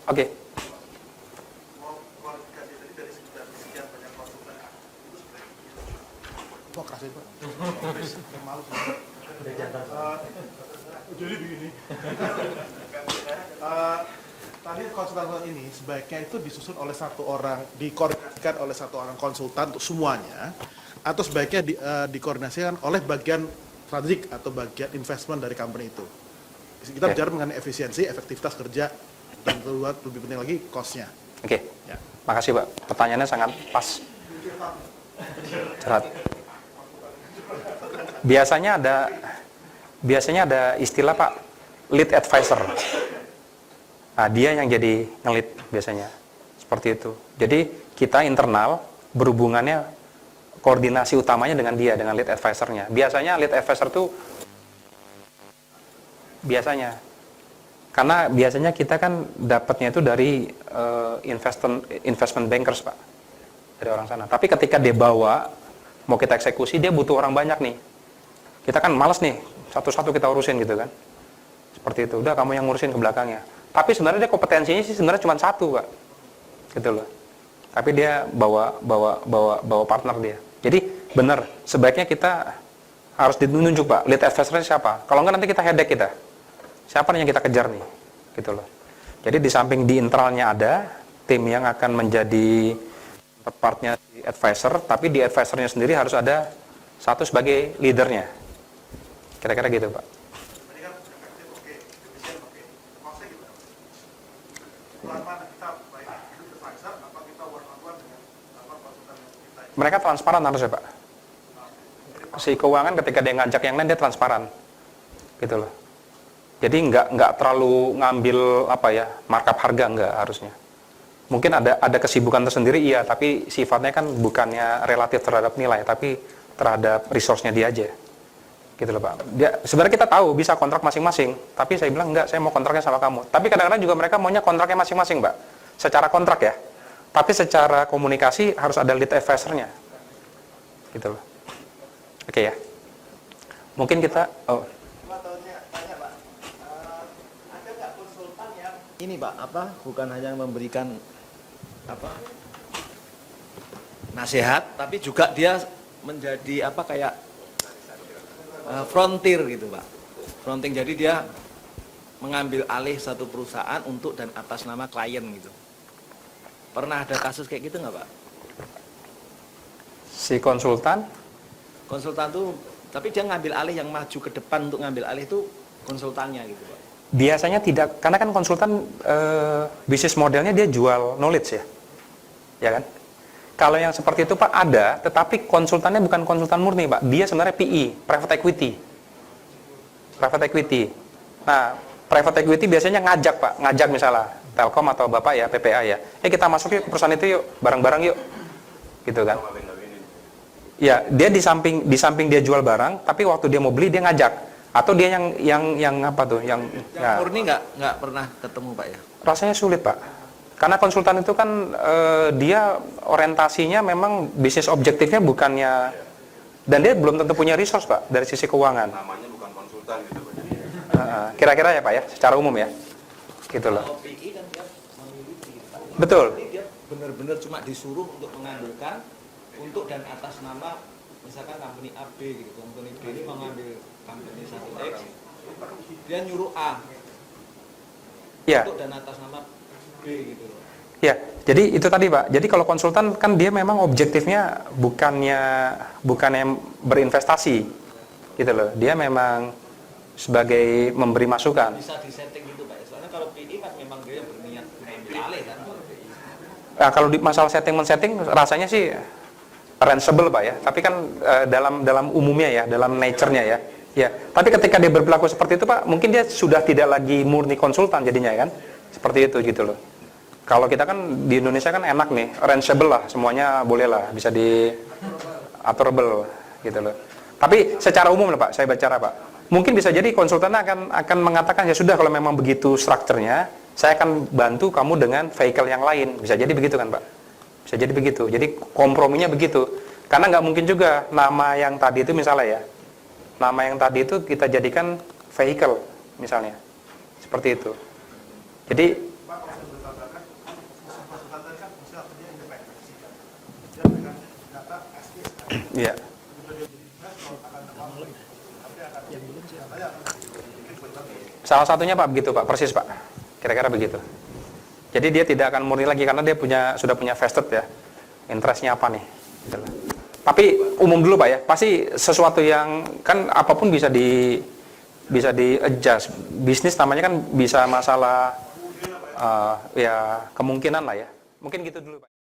Oke. Jadi begini, tadi konsultan ini sebaiknya itu disusun oleh satu orang, dikoordinasikan oleh satu orang konsultan untuk semuanya, atau sebaiknya dikoordinasikan oleh bagian strategik atau bagian investment dari company itu. Kita bicara mengenai efisiensi, efektivitas kerja, dan lebih penting lagi cost-nya. Oke. Ya. Makasih Pak, pertanyaannya sangat pas. Cerat. Biasanya ada istilah Pak, lead advisor. Nah, dia yang jadi ngelit biasanya, seperti itu. Jadi kita internal berhubungannya, koordinasi utamanya dengan dia, dengan lead advisornya. Biasanya lead advisor itu karena biasanya kita kan dapatnya itu dari investment bankers Pak, dari orang sana. Tapi ketika dia bawa, mau kita eksekusi, dia butuh orang banyak nih. Kita kan malas nih, satu-satu kita urusin gitu kan. Seperti itu, udah kamu yang ngurusin ke belakangnya. Tapi sebenarnya dia kompetensinya sih sebenarnya cuma satu Pak, gitu loh. Tapi dia bawa partner dia. Jadi benar, sebaiknya kita harus ditunjuk Pak, lead advisornya siapa. Kalau enggak nanti kita headache kita. Siapa nih yang kita kejar nih, gitu loh. Jadi di samping di internalnya ada tim yang akan menjadi partnya di advisor, tapi di advisornya sendiri harus ada satu sebagai leadernya. Kira-kira gitu Pak. Mereka transparan harusnya Pak. Si keuangan ketika dia ngajak yang lain dia transparan, gitu loh. Jadi nggak terlalu ngambil markup harga, nggak harusnya. Mungkin ada kesibukan tersendiri iya, tapi sifatnya kan bukannya relatif terhadap nilai, tapi terhadap resource-nya dia aja, gitu loh Pak. Sebenarnya kita tahu bisa kontrak masing-masing, tapi saya bilang enggak, saya mau kontraknya sama kamu. Tapi kadang-kadang juga mereka maunya kontraknya masing-masing Pak, secara kontrak ya. Tapi secara komunikasi harus ada lead advisor-nya, gitu loh. Oke ya. Mungkin kita ada nggak konsultan yang ini Pak, bukan hanya memberikan nasihat, tapi juga dia menjadi kayak frontier gitu Pak. Fronting, jadi dia mengambil alih satu perusahaan untuk dan atas nama klien gitu. Pernah ada kasus kayak gitu nggak Pak? Si konsultan tuh, tapi dia ngambil alih, yang maju ke depan untuk ngambil alih itu konsultannya gitu Pak. biasanya tidak, karena kan konsultan bisnis modelnya dia jual knowledge ya kan? Kalau yang seperti itu Pak ada, tetapi konsultannya bukan konsultan murni Pak, dia sebenarnya PE, private equity. Nah, private equity biasanya ngajak Pak, misalnya Telkom atau Bapak ya, PPA ya, kita masuk yuk ke perusahaan itu yuk, bareng-bareng yuk, gitu kan? Ya, dia di samping dia jual barang, tapi waktu dia mau beli dia ngajak, atau dia yang murni nggak pernah ketemu Pak ya? Rasanya sulit Pak, karena konsultan itu kan dia orientasinya memang bisnis objektifnya bukannya, dan dia belum tentu punya resource Pak dari sisi keuangan. Namanya bukan konsultan gitu Pak. Kira-kira ya Pak ya, secara umum ya, gitu loh. Kalau PI kan dia memiliki Pak. Betul. Jadi dia benar-benar cuma disuruh untuk mengambilkan untuk dan atas nama misalkan company A B gitu, company B ini mengambil company 1X, dia nyuruh A Ya. untuk dan atas nama B gitu loh. Ya, jadi itu tadi Pak. Jadi kalau konsultan kan dia memang objektifnya bukannya berinvestasi, gitu loh. Dia memang sebagai memberi masukan. Bisa disetting gitu Pak ya. Soalnya kalau PI kan memang dia yang berniat mengambil alih kan. Nah, kalau di masalah setting rasanya sih rangeable Pak ya. Tapi kan dalam umumnya ya, dalam nature-nya ya. Ya, tapi ketika dia berperilaku seperti itu Pak, mungkin dia sudah tidak lagi murni konsultan jadinya kan. Seperti itu gitu loh. Kalau kita kan di Indonesia kan enak nih, rangeable lah, semuanya boleh lah, bisa di aturable gitu loh. Tapi secara umum lah Pak, saya bicara Pak. Mungkin bisa jadi konsultan akan mengatakan ya sudah kalau memang begitu strukturnya, saya akan bantu kamu dengan vehicle yang lain. Bisa jadi begitu kan Pak? Bisa jadi begitu. Jadi komprominya begitu. Karena nggak mungkin juga nama yang tadi itu misalnya ya, nama yang tadi itu kita jadikan vehicle misalnya. Seperti itu. Jadi Iya. Salah satunya Pak begitu Pak, persis Pak. Kira-kira begitu. Jadi dia tidak akan murni lagi karena dia sudah punya vested ya. Interestnya apa nih? Gitu loh. Tapi umum dulu Pak ya. Pasti sesuatu yang kan apapun bisa di adjust. Bisnis namanya kan bisa masalah ya kemungkinan lah ya. Mungkin gitu dulu Pak.